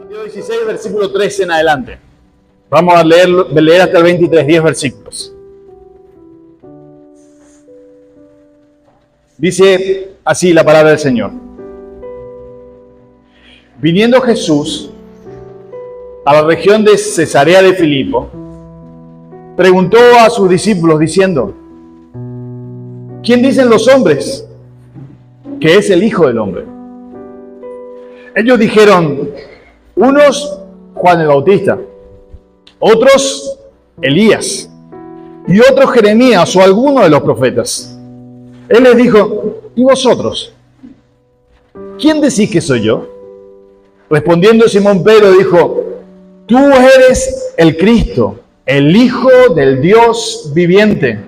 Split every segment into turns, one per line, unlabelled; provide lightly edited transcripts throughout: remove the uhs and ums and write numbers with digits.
Mateo 16, versículo 13 en adelante. Vamos a leer hasta el 23, 10 versículos. Dice así la palabra del Señor. Viniendo Jesús a la región de Cesarea de Filipo, preguntó a sus discípulos diciendo: ¿quién dicen los hombres que es el Hijo del Hombre? Ellos dijeron: unos Juan el Bautista, otros Elías, y otros Jeremías o alguno de los profetas. Él les dijo: ¿y vosotros? ¿Quién decís que soy yo? Respondiendo Simón Pedro dijo: tú eres el Cristo, el Hijo del Dios viviente.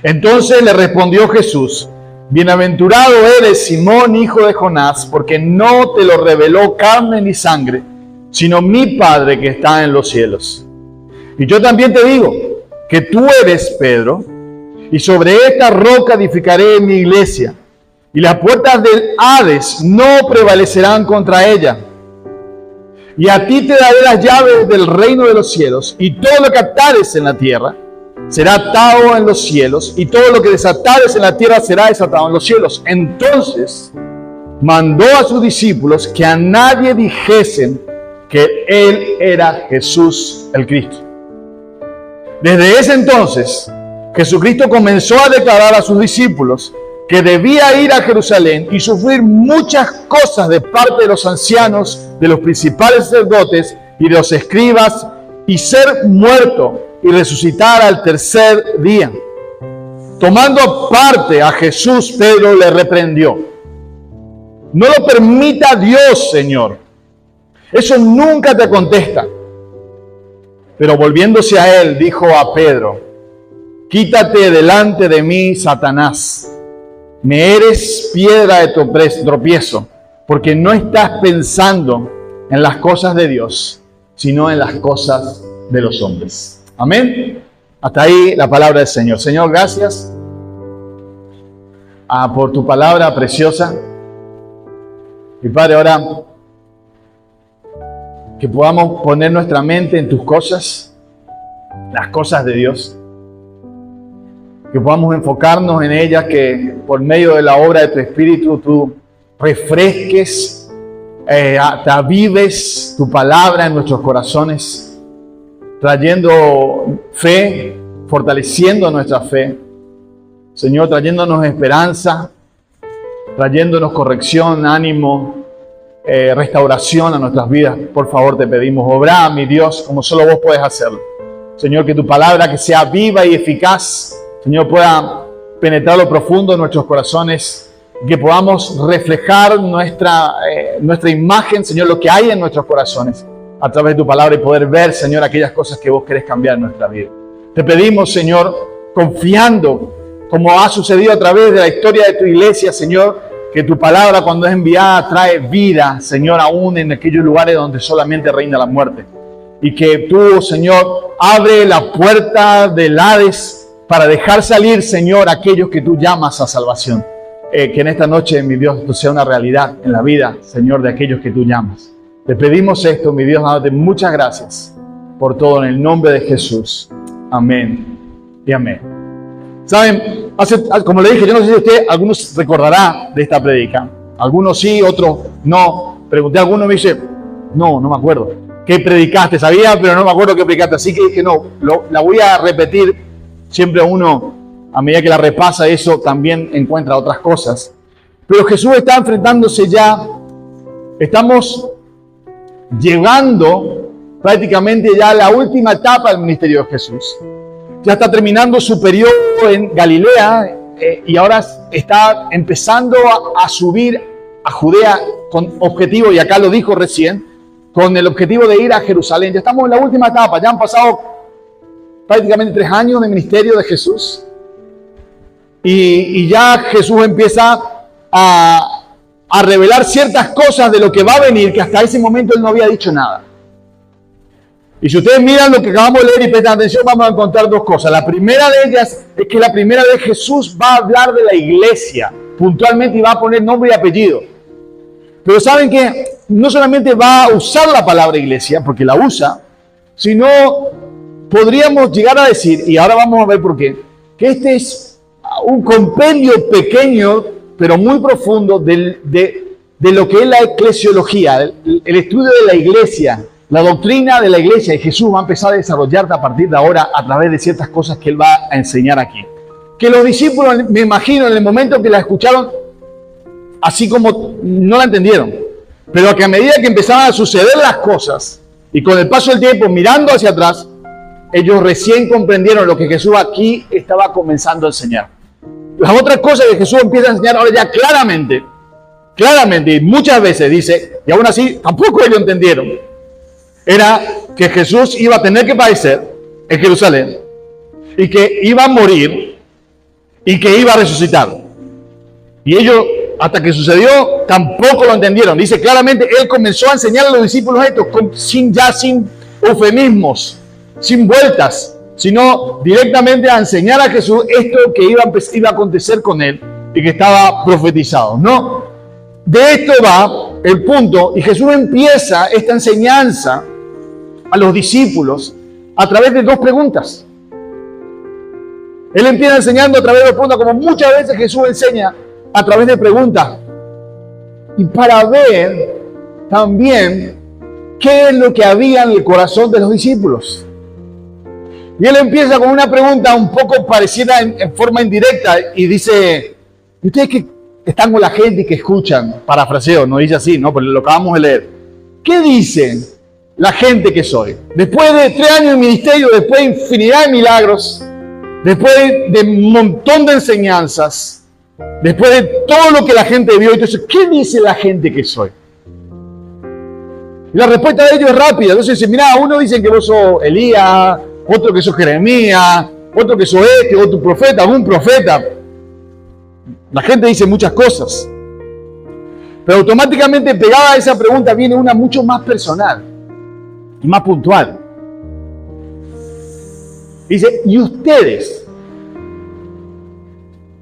Entonces le respondió Jesús: bienaventurado eres, Simón, hijo de Jonás, porque no te lo reveló carne ni sangre, sino mi Padre que está en los cielos. Y yo también te digo que tú eres Pedro, y sobre esta roca edificaré mi iglesia, y las puertas del Hades no prevalecerán contra ella. Y a ti te daré las llaves del reino de los cielos, y todo lo que atares en la tierra será atado en los cielos, y todo lo que desatares en la tierra será desatado en los cielos. Entonces mandó a sus discípulos que a nadie dijesen que él era Jesús el Cristo. Desde ese entonces, Jesucristo comenzó a declarar a sus discípulos que debía ir a Jerusalén y sufrir muchas cosas de parte de los ancianos, de los principales sacerdotes y de los escribas, y ser muerto y resucitar al tercer día. Tomando aparte a Jesús, Pedro le reprendió: no lo permita Dios, Señor. Eso nunca te contesta. Pero volviéndose a él, dijo a Pedro: quítate delante de mí, Satanás. Me eres piedra de tropiezo, porque no estás pensando en las cosas de Dios, sino en las cosas de los hombres. Amén. Hasta ahí la palabra del Señor. Señor, gracias por tu palabra preciosa. Y Padre, ahora que podamos poner nuestra mente en tus cosas, las cosas de Dios. Que podamos enfocarnos en ellas, que por medio de la obra de tu Espíritu tú refresques, te avives tu palabra en nuestros corazones, trayendo fe, fortaleciendo nuestra fe. Señor, trayéndonos esperanza, trayéndonos corrección, ánimo, restauración a nuestras vidas. Por favor, te pedimos, obra, mi Dios, como solo vos puedes hacerlo. Señor, que tu palabra, que sea viva y eficaz, Señor, pueda penetrar lo profundo de nuestros corazones, que podamos reflejar nuestra imagen, Señor, lo que hay en nuestros corazones, a través de tu palabra, y poder ver, Señor, aquellas cosas que vos querés cambiar en nuestra vida. Te pedimos, Señor, confiando, como ha sucedido a través de la historia de tu iglesia, Señor, que tu palabra, cuando es enviada, trae vida, Señor, aún en aquellos lugares donde solamente reina la muerte. Y que tú, Señor, abre la puerta del Hades para dejar salir, Señor, aquellos que tú llamas a salvación. Que en esta noche, mi Dios, esto sea una realidad en la vida, Señor, de aquellos que tú llamas. Te pedimos esto, mi Dios, dándote muchas gracias por todo en el nombre de Jesús. Amén y amén. Saben, como le dije, yo no sé si usted, algunos recordará de esta predica. Algunos sí, otros no. Pregunté a alguno y me dice: no me acuerdo. ¿Qué predicaste? Sabía, pero no me acuerdo qué predicaste. Así que dije, no, la voy a repetir. Siempre uno, a medida que la repasa eso, también encuentra otras cosas. Pero Jesús está enfrentándose ya. Estamos llegando prácticamente ya a la última etapa del ministerio de Jesús. Ya está terminando su periodo en Galilea y ahora está empezando a subir a Judea con objetivo, y acá lo dijo recién, con el objetivo de ir a Jerusalén. Ya estamos en la última etapa, ya han pasado prácticamente 3 años de ministerio de Jesús. Y ya Jesús empieza a revelar ciertas cosas de lo que va a venir, que hasta ese momento él no había dicho nada. Y si ustedes miran lo que acabamos de leer y prestan atención, vamos a encontrar 2 cosas. La primera de ellas es que la primera vez Jesús va a hablar de la iglesia puntualmente y va a poner nombre y apellido. Pero saben que no solamente va a usar la palabra iglesia, porque la usa, sino podríamos llegar a decir, y ahora vamos a ver por qué, que este es un compendio pequeño, pero muy profundo de lo que es la eclesiología, el estudio de la iglesia, la doctrina de la iglesia. Y Jesús va a empezar a desarrollarla a partir de ahora a través de ciertas cosas que Él va a enseñar aquí. Que los discípulos, me imagino, en el momento que la escucharon, así como no la entendieron, pero que a medida que empezaban a suceder las cosas, y con el paso del tiempo, mirando hacia atrás, ellos recién comprendieron lo que Jesús aquí estaba comenzando a enseñar. Las otras cosas que Jesús empieza a enseñar ahora ya claramente, y muchas veces dice, y aún así tampoco ellos entendieron, era que Jesús iba a tener que padecer en Jerusalén, y que iba a morir, y que iba a resucitar. Y ellos, hasta que sucedió, tampoco lo entendieron. Dice claramente, Él comenzó a enseñar a los discípulos esto, sin eufemismos, sin vueltas, sino directamente a enseñar a Jesús esto que iba a acontecer con Él y que estaba profetizado. No, de esto va el punto, y Jesús empieza esta enseñanza a los discípulos a través de dos preguntas. Él empieza enseñando a través de dos preguntas, como muchas veces Jesús enseña a través de preguntas, y para ver también qué es lo que había en el corazón de los discípulos. Y Él empieza con una pregunta un poco parecida en forma indirecta, y dice, ¿y ustedes que están con la gente y que escuchan? Parafraseo, no dice así, ¿no? Pero lo acabamos de leer. ¿Qué dicen la gente que soy? Después de 3 años de ministerio, después de infinidad de milagros, después de un montón de enseñanzas, después de todo lo que la gente vio, entonces, ¿qué dice la gente que soy? Y la respuesta de ellos es rápida. Entonces dice, mirá, uno dice que vos sos Elías, otro que sos Jeremías, otro que sos otro profeta, algún profeta. La gente dice muchas cosas. Pero automáticamente pegada a esa pregunta viene una mucho más personal y más puntual. Dice, ¿y ustedes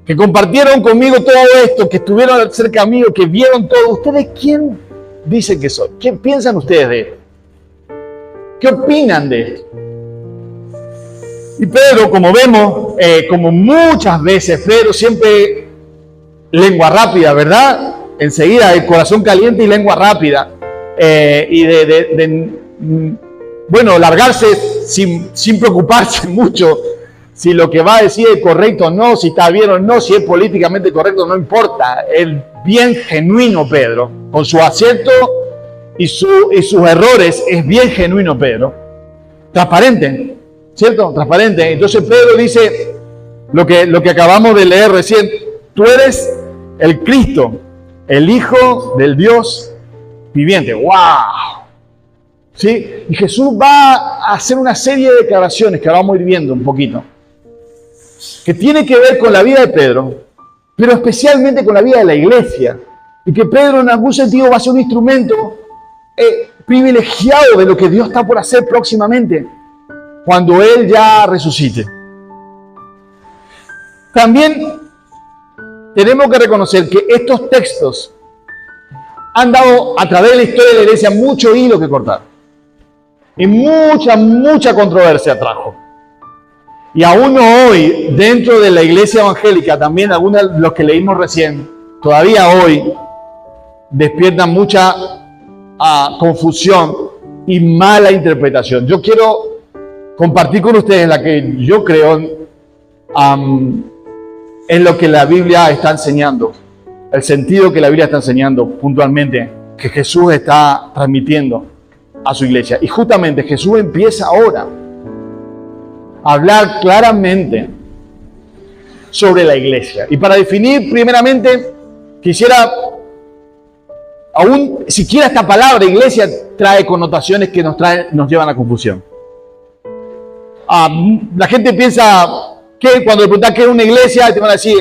que compartieron conmigo todo esto, que estuvieron cerca mío, que vieron todo, ustedes quién dicen que soy? ¿Qué piensan ustedes de esto? ¿Qué opinan de esto? Y Pedro, como vemos, como muchas veces, Pedro siempre lengua rápida, ¿verdad? Enseguida el corazón caliente y lengua rápida. Y bueno, largarse sin preocuparse mucho si lo que va a decir es correcto o no, si está bien o no, si es políticamente correcto, no importa. El bien genuino Pedro, con su acierto y sus errores, es bien genuino Pedro. Transparente, ¿cierto? Transparente. Entonces Pedro dice lo que acabamos de leer recién: tú eres el Cristo, el Hijo del Dios viviente. ¡Wow! ¿Sí? Y Jesús va a hacer una serie de declaraciones que ahora vamos a ir viendo un poquito, que tiene que ver con la vida de Pedro, pero especialmente con la vida de la iglesia, y que Pedro en algún sentido va a ser un instrumento privilegiado de lo que Dios está por hacer próximamente, cuando Él ya resucite. También tenemos que reconocer que estos textos han dado a través de la historia de la iglesia mucho hilo que cortar, y mucha controversia trajo. Y aún hoy, dentro de la iglesia evangélica, también algunos de los que leímos recién, todavía hoy despiertan mucha confusión y mala interpretación. Yo quiero compartir con ustedes la que yo creo en lo que la Biblia está enseñando, el sentido que la Biblia está enseñando puntualmente, que Jesús está transmitiendo a su iglesia. Y justamente Jesús empieza ahora a hablar claramente sobre la iglesia. Y para definir, primeramente, quisiera, aún siquiera esta palabra iglesia trae connotaciones que nos llevan a confusión. La gente piensa que cuando le preguntan qué es una iglesia, te van a decir,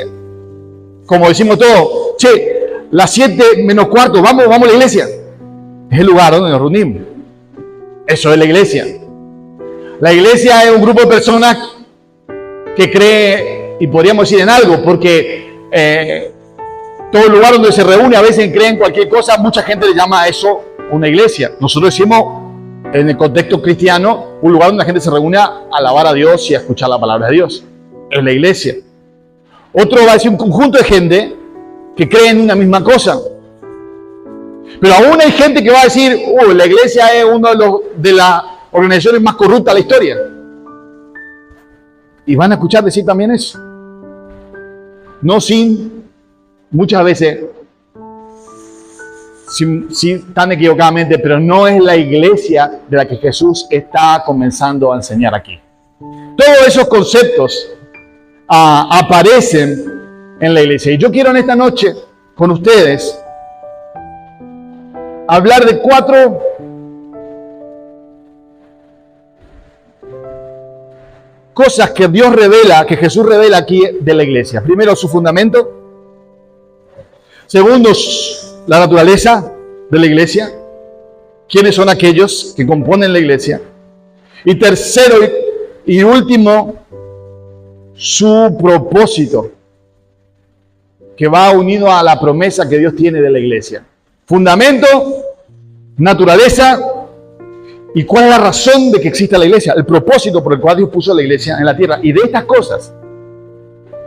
como decimos todos, che, las 7 menos cuarto, vamos a la iglesia. Es el lugar donde nos reunimos. Eso es la iglesia. La iglesia es un grupo de personas que cree, y podríamos decir en algo, porque todo lugar donde se reúne, a veces creen cualquier cosa, mucha gente le llama a eso una iglesia. Nosotros decimos, en el contexto cristiano, un lugar donde la gente se reúne a alabar a Dios y a escuchar la palabra de Dios. Es la iglesia. Otro va a decir un conjunto de gente que cree en una misma cosa. Pero aún hay gente que va a decir, la iglesia es una de las organizaciones más corruptas de la historia. Y van a escuchar decir también eso. No sin, muchas veces, sí, tan equivocadamente, pero no es la iglesia de la que Jesús está comenzando a enseñar aquí. Todos esos conceptos aparecen en la iglesia. Y yo quiero en esta noche con ustedes hablar de 4 cosas que Dios revela, que Jesús revela aquí de la iglesia. Primero, su fundamento. Segundo, la naturaleza de la iglesia. ¿Quiénes son aquellos que componen la iglesia? Y tercero y último, su propósito, que va unido a la promesa que Dios tiene de la iglesia. Fundamento, naturaleza, y cuál es la razón de que exista la iglesia, el propósito por el cual Dios puso la iglesia en la tierra. Y de estas cosas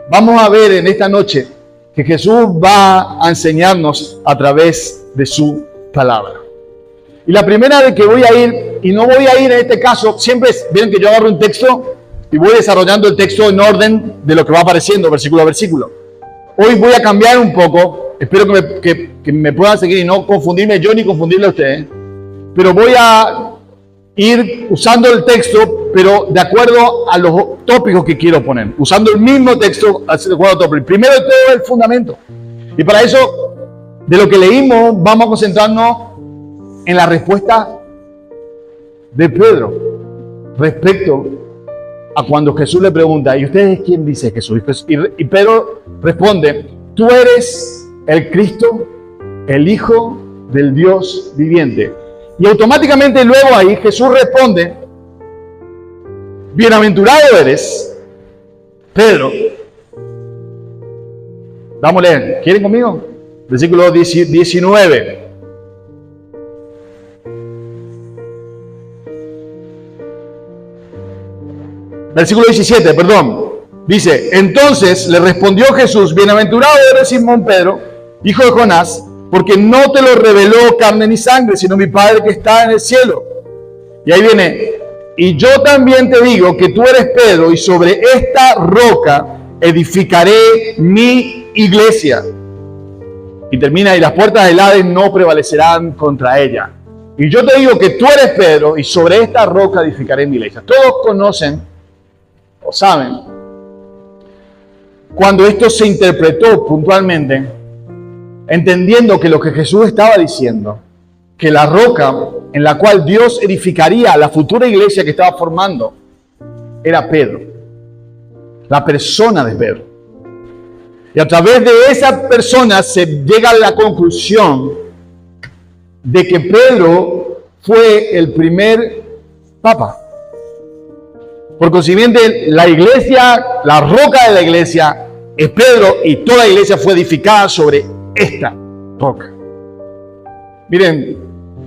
vamos a ver en esta noche que Jesús va a enseñarnos a través de su palabra. Y la primera de que voy a ir, y no voy a ir en este caso, siempre ven que yo agarro un texto y voy desarrollando el texto en orden de lo que va apareciendo, versículo a versículo. Hoy voy a cambiar un poco, espero que me puedan seguir y no confundirme yo ni confundirle a ustedes, pero voy a ir usando el texto, pero de acuerdo a los tópicos que quiero poner, usando el mismo texto de acuerdo a tópicos. Primero de todo, el fundamento. Y para eso, de lo que leímos, vamos a concentrarnos en la respuesta de Pedro respecto a cuando Jesús le pregunta, ¿y ustedes quién dice Jesús? Y Pedro responde, tú eres el Cristo, el Hijo del Dios viviente. Y automáticamente luego ahí Jesús responde, bienaventurado eres, Pedro. Vamos a leer, ¿quieren conmigo? Versículo 19. Versículo 17, perdón. Dice, entonces le respondió Jesús, bienaventurado eres Simón Pedro, hijo de Jonás, porque no te lo reveló carne ni sangre, sino mi Padre que está en el cielo. Y ahí viene, y yo también te digo que tú eres Pedro, y sobre esta roca edificaré mi iglesia. Y termina, y las puertas del Hades no prevalecerán contra ella. Y yo te digo que tú eres Pedro, y sobre esta roca edificaré mi iglesia. Todos conocen, o saben, cuando esto se interpretó puntualmente, entendiendo que lo que Jesús estaba diciendo, que la roca en la cual Dios edificaría la futura iglesia que estaba formando, era Pedro, la persona de Pedro. Y a través de esa persona se llega a la conclusión de que Pedro fue el primer papa. Por consiguiente, la iglesia, la roca de la iglesia es Pedro, y toda la iglesia fue edificada sobre esta roca. Miren,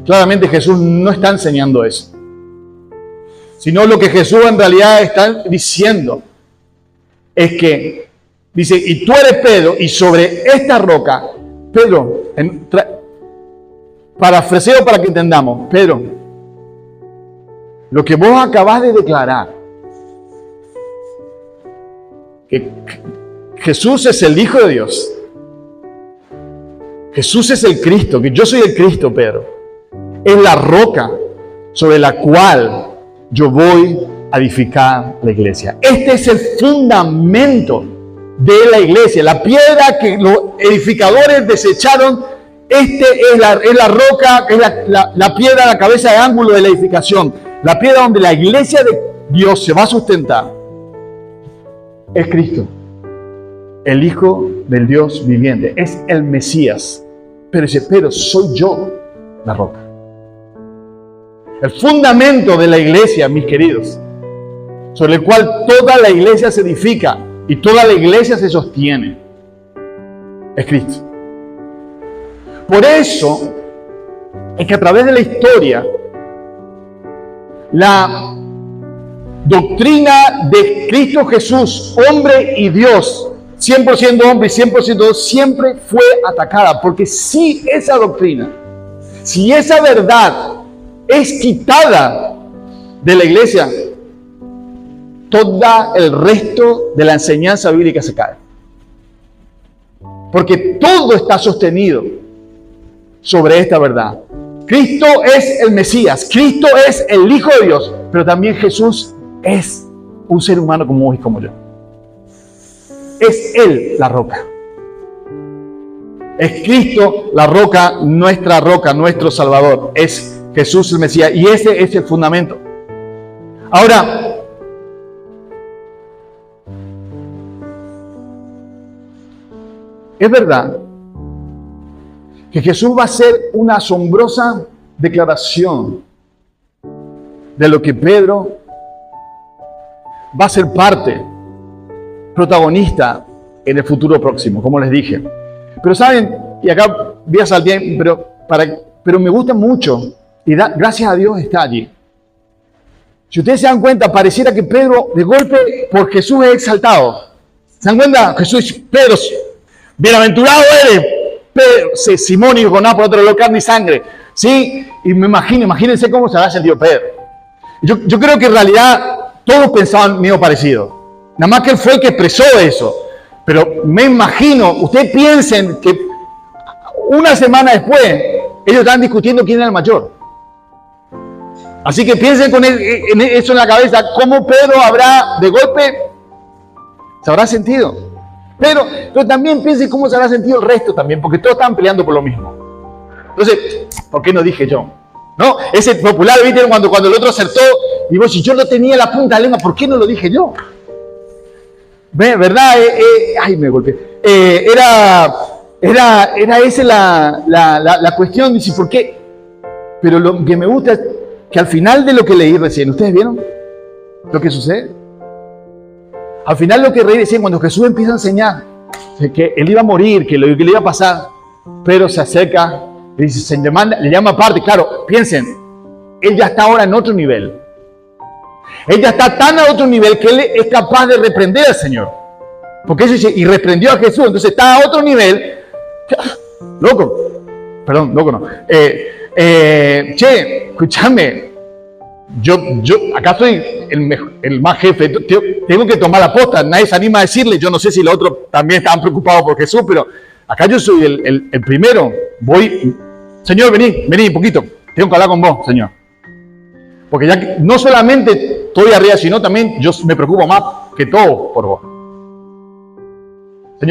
claramente Jesús no está enseñando eso, sino lo que Jesús en realidad está diciendo es que dice, y tú eres Pedro, y sobre esta roca, Pedro, parafraseo para que entendamos, Pedro, lo que vos acabás de declarar, que Jesús es el Hijo de Dios, Jesús es el Cristo, que yo soy el Cristo, Pedro, es la roca sobre la cual yo voy a edificar la iglesia. Este es el fundamento de la iglesia, la piedra que los edificadores desecharon. Este es la roca, es la piedra, la cabeza de ángulo de la edificación, la piedra donde la iglesia de Dios se va a sustentar. Es Cristo, el Hijo del Dios viviente, es el Mesías. Pero dice, pero soy yo la roca. El fundamento de la iglesia, mis queridos, sobre el cual toda la iglesia se edifica y toda la iglesia se sostiene, es Cristo. Por eso es que a través de la historia, la doctrina de Cristo Jesús, hombre y Dios, 100% hombre y 100% Dios, siempre fue atacada. Porque si esa doctrina, si esa verdad es quitada de la iglesia, todo el resto de la enseñanza bíblica se cae. Porque todo está sostenido sobre esta verdad. Cristo es el Mesías, Cristo es el Hijo de Dios, pero también Jesús es un ser humano como vos y como yo. Es Él la roca. Es Cristo la roca, nuestro Salvador. Es Jesús el Mesías, y ese es el fundamento. Ahora, es verdad que Jesús va a hacer una asombrosa declaración de lo que Pedro va a ser parte, protagonista en el futuro próximo, como les dije. Pero saben, y acá voy a salir, pero me gusta mucho, y gracias a Dios está allí. Si ustedes se dan cuenta, pareciera que Pedro, de golpe, por Jesús es exaltado. ¿Se dan cuenta? Jesús dice: Pedro, bienaventurado eres, Pedro, Simón y Jonás, por otro lado, carne y sangre. ¿Sí? Y imagínense cómo se habrá sentido Pedro. Yo creo que en realidad todos pensaban medio parecido. Nada más que él fue el que expresó eso. Pero me imagino, ustedes piensen que una semana después, ellos estaban discutiendo quién era el mayor. Así que piensen con eso en la cabeza, cómo Pedro habrá, de golpe, se habrá sentido. Pero también piensen cómo se habrá sentido el resto también, porque todos estaban peleando por lo mismo. Entonces, ¿por qué no dije yo? ¿No? Ese popular, ¿viste? Cuando el otro acertó, y vos, si yo no tenía la punta de la lengua, ¿por qué no lo dije yo? ¿Verdad? Ay, me golpeé. Era esa la cuestión, dice, ¿por qué? Pero lo que me gusta es que al final de lo que leí recién, ¿ustedes vieron lo que sucede? Al final lo que leí recién, cuando Jesús empieza a enseñar que él iba a morir, que lo que le iba a pasar, Pedro se acerca, le dice, le llama aparte. Claro, piensen, él ya está ahora en otro nivel. Él ya está tan a otro nivel que él es capaz de reprender al Señor. Porque eso dice, y reprendió a Jesús, entonces está a otro nivel. Loco no. Che, escúchame, yo acá soy el más jefe, tengo que tomar la posta, nadie se anima a decirle, yo no sé si los otros también estaban preocupados por Jesús, pero acá yo soy el primero. Voy, Señor, vení un poquito, tengo que hablar con vos, Señor. Porque ya que no solamente estoy arriba, sino también yo me preocupo más que todo por vos.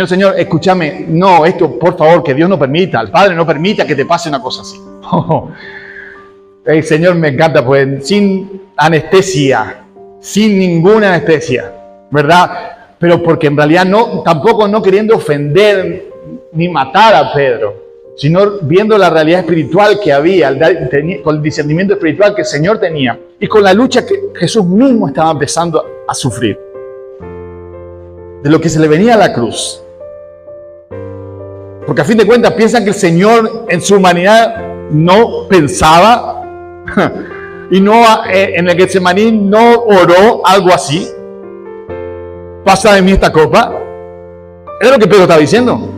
Señor, escúchame, no, esto por favor, que Dios no permita, el Padre no permita que te pase una cosa así. Señor, me encanta, pues sin anestesia, sin ninguna anestesia, ¿verdad? Pero porque en realidad tampoco no queriendo ofender ni matar a Pedro, sino viendo la realidad espiritual que había, con el discernimiento espiritual que el Señor tenía, y con la lucha que Jesús mismo estaba empezando a sufrir, de lo que se le venía a la cruz. Porque a fin de cuentas piensan que el Señor en su humanidad no pensaba, y no en el Getsemaní no oró algo así. Pasa de mí esta copa. Es lo que Pedro estaba diciendo.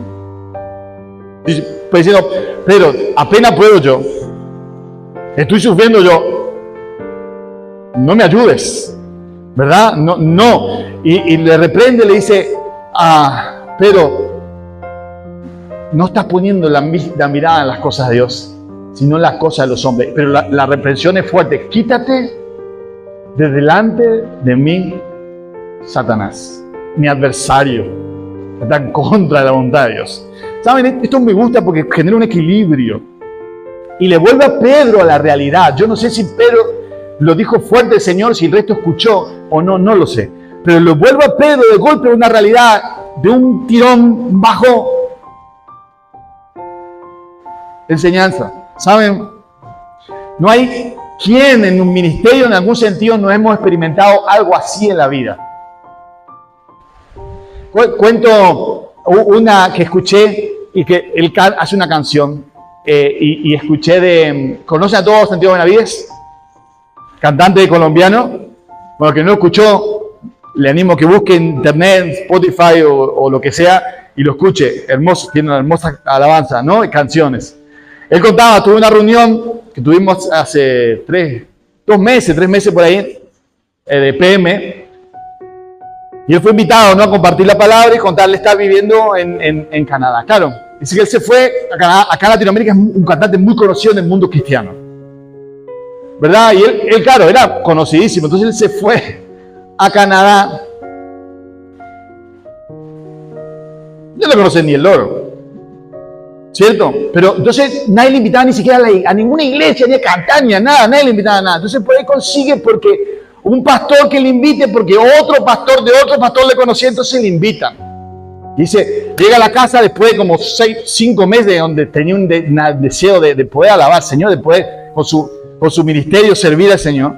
Pues diciendo, Pedro, apenas puedo yo, estoy sufriendo yo, no me ayudes, ¿verdad? No. Y le reprende, le dice, Pedro, no estás poniendo la mirada en las cosas de Dios, sino en las cosas de los hombres. Pero la reprensión es fuerte. Quítate de delante de mí, Satanás, mi adversario, que está en contra de la voluntad de Dios. ¿Saben? Esto me gusta porque genera un equilibrio. Y le vuelve a Pedro a la realidad. Yo no sé si Pedro lo dijo fuerte el Señor, si el resto escuchó o no, no lo sé. Pero lo vuelve a Pedro de golpe a una realidad, de un tirón bajo enseñanza. ¿Saben? No hay quien en un ministerio en algún sentido no hemos experimentado algo así en la vida. Cuento una que escuché y que él hace una canción y escuché ¿conocen a todos Santiago Benavides? Cantante colombiano. Bueno, que no escuchó, le animo a que busque en internet, Spotify o lo que sea, y lo escuche. Hermoso, tiene una hermosa alabanza, ¿no? Y canciones. Él contaba, tuve una reunión que tuvimos hace 3 meses por ahí, de PM, y él fue invitado, ¿no?, a compartir la palabra y contarle estar viviendo en Canadá. Claro, dice que él se fue a Canadá. Acá en Latinoamérica es un cantante muy conocido en el mundo cristiano, ¿verdad? Y él, claro, era conocidísimo. Entonces él se fue a Canadá. No lo conoce ni el loro, ¿cierto? Pero entonces nadie le invitaba ni siquiera a ninguna iglesia, ni a cantar, ni a nada. Nadie le invitaba a nada. Entonces por ahí consigue porque un pastor que le invite, porque otro pastor de otro pastor le conocía, entonces le invitan. Dice, llega a la casa después de como 5 meses, de donde tenía un deseo de poder alabar al Señor, de poder con su ministerio servir al Señor.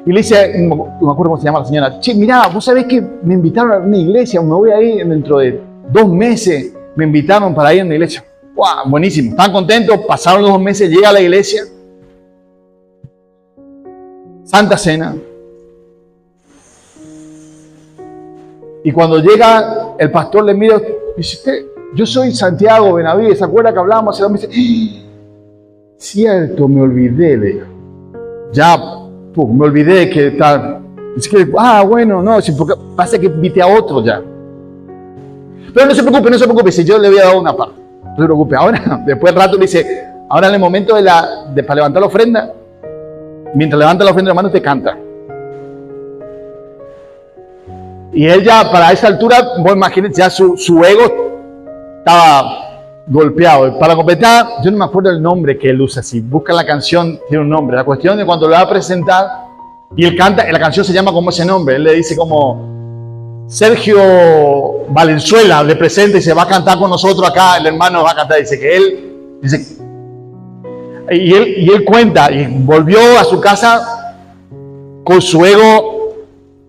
Y le dice, no me acuerdo cómo se llama la señora, che, mirá, vos sabés que me invitaron a una iglesia, me voy a ir dentro de 2 meses, me invitaron para ir a una iglesia. ¡Wow! Buenísimo, están contentos, pasaron los 2 meses, llega a la iglesia, Santa Cena. Y cuando llega, el pastor le mira y dice, yo soy Santiago Benavides, ¿se acuerda que hablábamos hace 2 meses? Cierto, me olvidé de... Ya, me olvidé de que tal... Dice que, bueno, no, porque pasa que invité a otro ya. Pero no se preocupe, dice, yo le había dado una parte. No se preocupe, ahora, después del rato le dice, ahora en el momento para levantar la ofrenda, mientras levanta la ofrenda, hermano, te canta. Y él ya, para esa altura, vos imagínense, ya su ego estaba golpeado. Para completar, yo no me acuerdo el nombre que él usa. Si busca la canción, tiene un nombre. La cuestión de cuando lo va a presentar, y él canta, la canción se llama como ese nombre. Él le dice como Sergio Valenzuela, le presenta y se va a cantar con nosotros acá. El hermano va a cantar, dice que él, y él cuenta, y volvió a su casa con su ego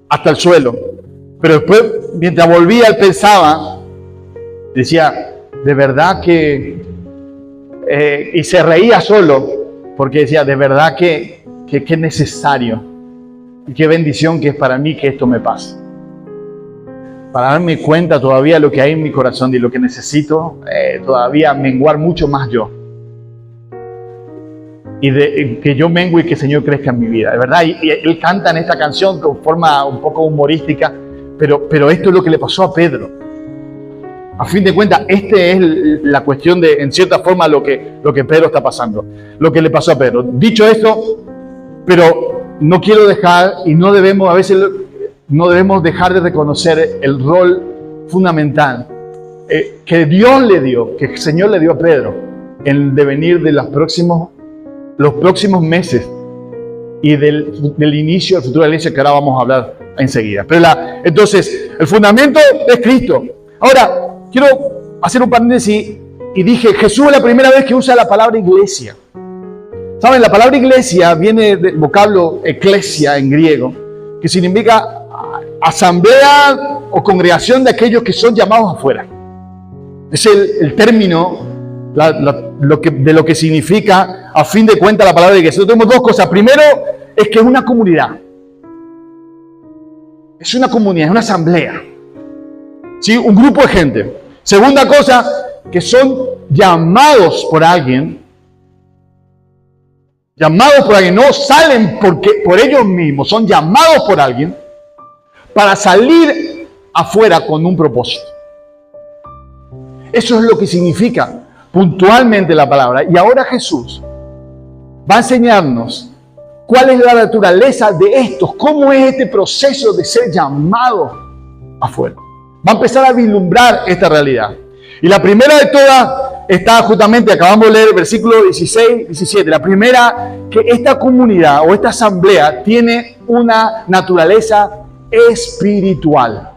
hasta el suelo. Pero después, mientras volvía, él pensaba, decía, de verdad que... y se reía solo, porque decía, de verdad que es necesario. Y qué bendición que es para mí que esto me pase. Para darme cuenta todavía de lo que hay en mi corazón y lo que necesito todavía menguar mucho más yo. Y que yo mengue y que el Señor crezca en mi vida. De verdad, y él canta en esta canción con forma un poco humorística. Pero esto es lo que le pasó a Pedro. A fin de cuentas, esta es la cuestión de, en cierta forma, lo que Pedro está pasando. Lo que le pasó a Pedro. Dicho esto, pero no quiero dejar, y no debemos, a veces no debemos dejar de reconocer el rol fundamental que Dios le dio, que el Señor le dio a Pedro, en el devenir de los próximos meses y del inicio del futuro de la iglesia, que ahora vamos a hablar enseguida. Pero entonces, el fundamento es Cristo. Ahora, quiero hacer un paréntesis y dije, Jesús es la primera vez que usa la palabra iglesia. ¿Saben? La palabra iglesia viene del vocablo eclesia en griego, que significa asamblea o congregación de aquellos que son llamados afuera. Es el término de lo que significa, a fin de cuentas, la palabra iglesia. Entonces, tenemos 2 cosas. Primero, es que es una comunidad. Es una comunidad, es una asamblea. ¿Sí? Un grupo de gente. Segunda cosa, que son llamados por alguien. Llamados por alguien, no salen por ellos mismos, son llamados por alguien para salir afuera con un propósito. Eso es lo que significa puntualmente la palabra. Y ahora Jesús va a enseñarnos cuál es la naturaleza de estos, cómo es este proceso de ser llamado afuera. Va a empezar a vislumbrar esta realidad. Y la primera de todas está justamente, acabamos de leer el versículo 16, 17. La primera, que esta comunidad o esta asamblea tiene una naturaleza espiritual.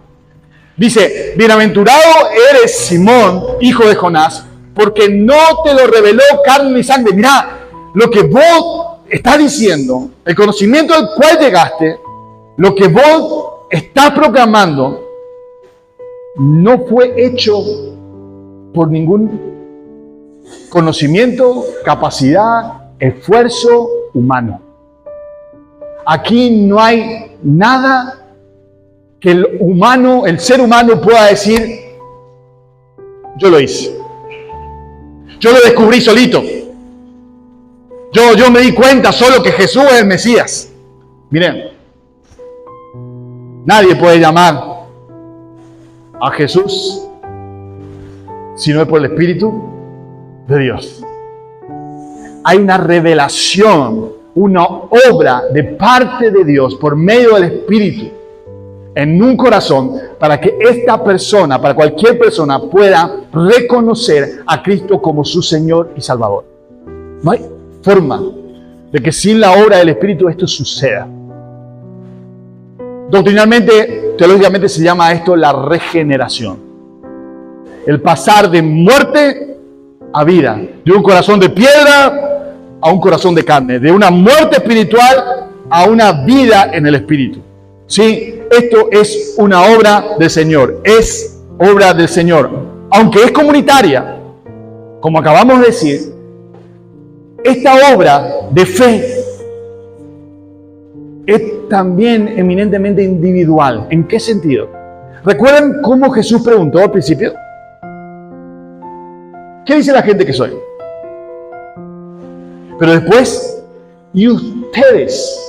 Dice, bienaventurado eres Simón, hijo de Jonás, porque no te lo reveló carne ni sangre. Mirá, lo que vos estás diciendo, el conocimiento al cual llegaste, lo que vos estás proclamando, no fue hecho por ningún conocimiento, capacidad, esfuerzo humano. Aquí no hay nada que el ser humano pueda decir, yo lo hice. Yo lo descubrí solito. Yo me di cuenta solo que Jesús es el Mesías. Miren, nadie puede llamar a Jesús si no es por el Espíritu de Dios. Hay una revelación, una obra de parte de Dios por medio del Espíritu en un corazón para que esta persona, para cualquier persona, pueda reconocer a Cristo como su Señor y Salvador. No hay forma de que sin la obra del Espíritu esto suceda. Doctrinalmente, teológicamente se llama esto la regeneración. El pasar de muerte a vida, de un corazón de piedra a un corazón de carne, de una muerte espiritual a una vida en el Espíritu. Sí, esto es una obra del Señor, es obra del Señor. Aunque es comunitaria, como acabamos de decir, esta obra de fe es también eminentemente individual. ¿En qué sentido? ¿Recuerdan cómo Jesús preguntó al principio? ¿Qué dice la gente que soy? Pero después, ¿y ustedes?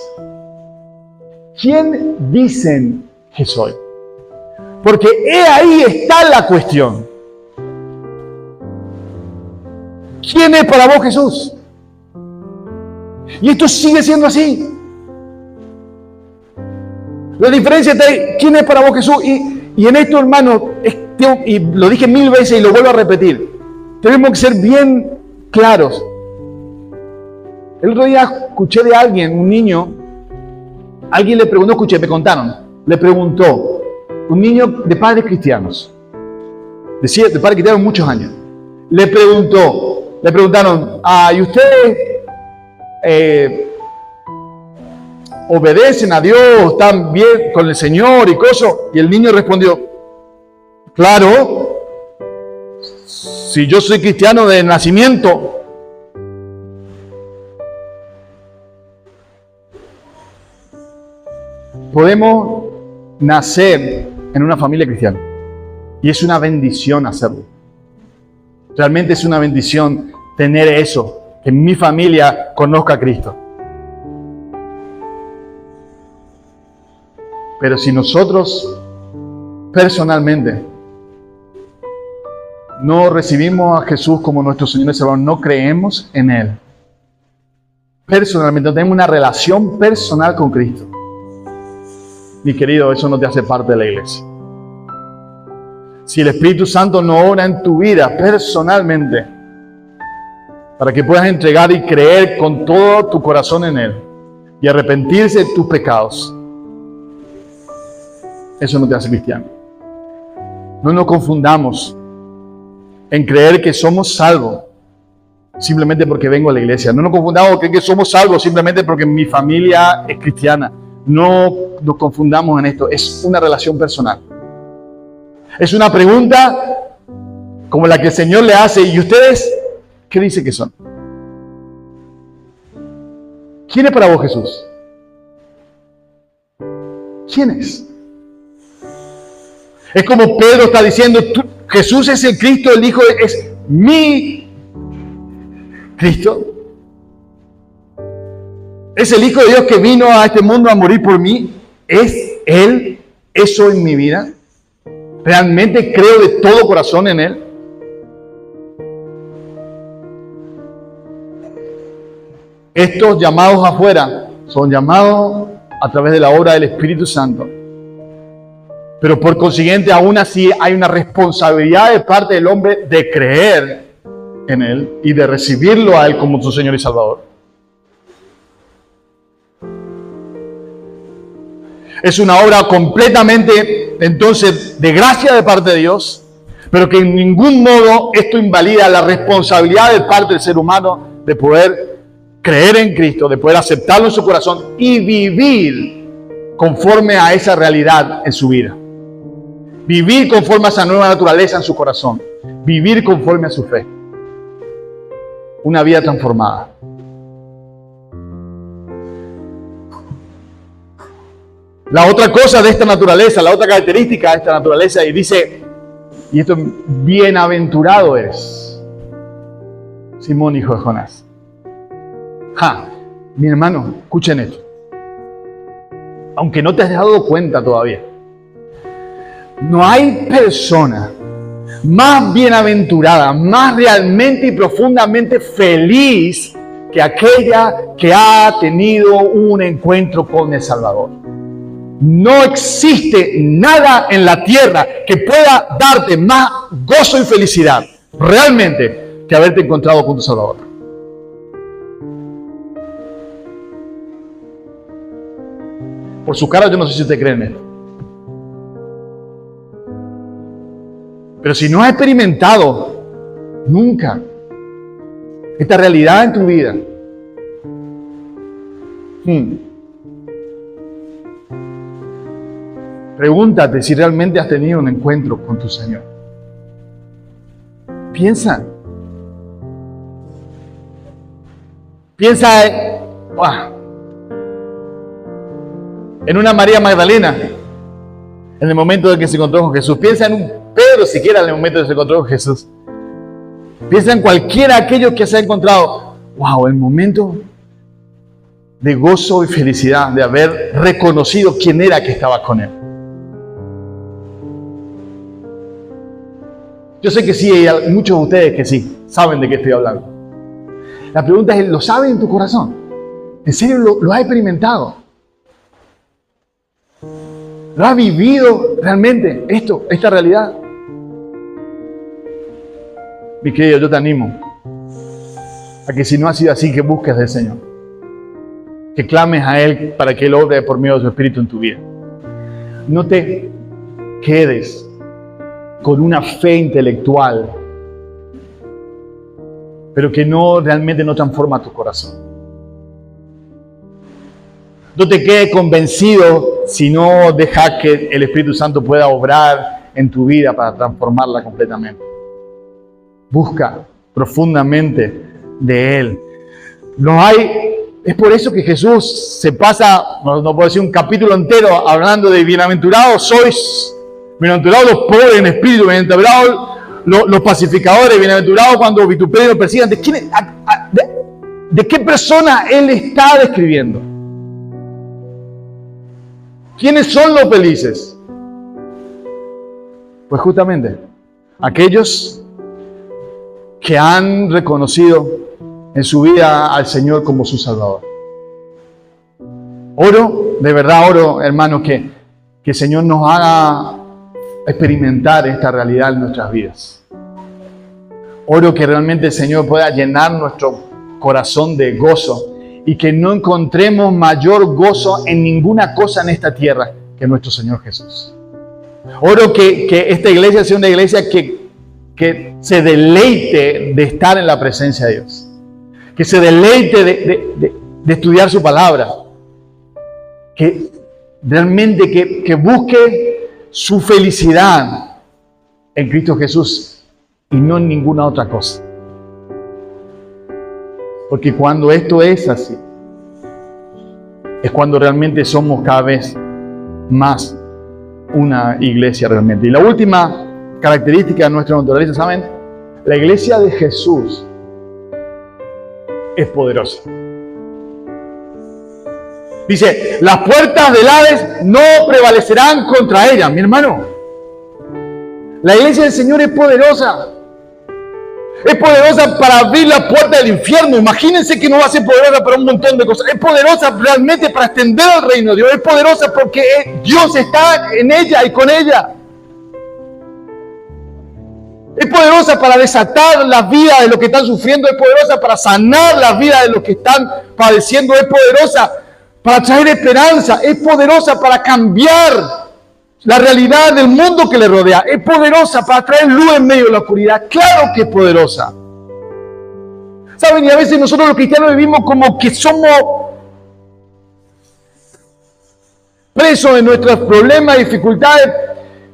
¿Quién dicen que soy? Porque ahí está la cuestión. ¿Quién es para vos Jesús? Y esto sigue siendo así. La diferencia está ahí. ¿Quién es para vos Jesús? Y en esto, hermano, y lo dije 1000 veces y lo vuelvo a repetir, tenemos que ser bien claros. El otro día escuché de alguien, un niño, alguien le preguntó, me contaron, le preguntó, un niño de padres cristianos, decía, de padres cristianos muchos años, le preguntaron, ¿y ustedes obedecen a Dios, están bien con el Señor y cosas? Y el niño respondió, claro, si yo soy cristiano de nacimiento. Podemos nacer en una familia cristiana y es una bendición hacerlo. Realmente es una bendición tener eso, que mi familia conozca a Cristo. Pero si nosotros personalmente no recibimos a Jesús como nuestro Señor y Salvador, no creemos en Él, personalmente no tenemos una relación personal con Cristo, mi querido, eso no te hace parte de la iglesia. Si el Espíritu Santo no obra en tu vida personalmente, para que puedas entregar y creer con todo tu corazón en Él y arrepentirse de tus pecados, eso no te hace cristiano. No nos confundamos en creer que somos salvos simplemente porque vengo a la iglesia. No nos confundamos en creer que somos salvos simplemente porque mi familia es cristiana. No nos confundamos en esto. Es una relación personal. Es una pregunta como la que el Señor le hace. ¿Y ustedes qué dice que son? ¿Quién es para vos Jesús? ¿Quién es? Es como Pedro está diciendo, Jesús es el Cristo, el Hijo, es mi Cristo. Es el Hijo de Dios que vino a este mundo a morir por mí. ¿Es Él eso en mi vida? ¿Realmente creo de todo corazón en Él? Estos llamados afuera son llamados a través de la obra del Espíritu Santo. Pero por consiguiente, aún así hay una responsabilidad de parte del hombre de creer en Él y de recibirlo a Él como su Señor y Salvador. Es una obra completamente, entonces, de gracia de parte de Dios, pero que en ningún modo esto invalida la responsabilidad de parte del ser humano de poder creer en Cristo, de poder aceptarlo en su corazón y vivir conforme a esa realidad en su vida. Vivir conforme a esa nueva naturaleza en su corazón. Vivir conforme a su fe. una vida transformada. La otra cosa de esta naturaleza, la otra característica de esta naturaleza, y dice, y esto, bienaventurado es Simón, hijo de Jonás. Mi hermano, escuchen esto. Aunque no te has dado cuenta todavía, no hay persona más bienaventurada, más realmente y profundamente feliz que aquella que ha tenido un encuentro con el Salvador. No existe nada en la tierra que pueda darte más gozo y felicidad, realmente, que haberte encontrado con tu Salvador. Por su cara, yo no sé si ustedes creen esto. Pero si no has experimentado nunca esta realidad en tu vida, pregúntate si realmente has tenido un encuentro con tu Señor. Piensa en una María Magdalena, en el momento en que se encontró con Jesús. Piensa en un Pedro siquiera en el momento en que se encontró con Jesús. Piensa en cualquiera de aquellos que se ha encontrado. El momento de gozo y felicidad de haber reconocido quién era que estaba con él. Yo sé que sí, hay muchos de ustedes que sí, saben de qué estoy hablando. La pregunta es, ¿lo sabes en tu corazón? ¿En serio lo has experimentado? ¿Lo has vivido realmente esta realidad? Mi querido, yo te animo a que si no ha sido así, que busques del Señor. Que clames a Él para que Él obre por medio de su Espíritu en tu vida. No te quedes con una fe intelectual, pero que realmente no transforma tu corazón. No te quedes convencido si no dejas que el Espíritu Santo pueda obrar en tu vida para transformarla completamente. Busca profundamente de Él. Es por eso que Jesús se pasa, no puedo decir un capítulo entero, hablando de bienaventurados sois, bienaventurados los pobres en espíritu, bienaventurados los pacificadores, bienaventurados cuando vituperian y persigan. ¿De qué persona Él está describiendo? ¿Quiénes son los felices? Pues justamente aquellos que han reconocido en su vida al Señor como su Salvador. Oro, de verdad oro, hermanos, que el Señor nos haga experimentar esta realidad en nuestras vidas. Oro que realmente el Señor pueda llenar nuestro corazón de gozo y que no encontremos mayor gozo en ninguna cosa en esta tierra que nuestro Señor Jesús. Oro que esta iglesia sea una iglesia que se deleite de estar en la presencia de Dios. Que se deleite de estudiar su palabra. Que realmente que busque su felicidad en Cristo Jesús y no en ninguna otra cosa. Porque cuando esto es así, es cuando realmente somos cada vez más una iglesia realmente. Y la última característica de nuestra naturaleza, ¿saben? La iglesia de Jesús es poderosa. Dice, las puertas del Hades no prevalecerán contra ella. Mi hermano, la iglesia del Señor es poderosa. Es poderosa para abrir la puerta del infierno. Imagínense que no va a ser poderosa para un montón de cosas. Es poderosa realmente para extender el reino de Dios. Es poderosa porque Dios está en ella y con ella. Es poderosa para desatar la vida de los que están sufriendo. Es poderosa para sanar la vida de los que están padeciendo. Es poderosa para traer esperanza. Es poderosa para cambiar la realidad del mundo que le rodea. Es poderosa para traer luz en medio de la oscuridad. Claro que es poderosa. ¿Saben? Y a veces nosotros los cristianos vivimos como que somos presos de nuestros problemas y dificultades,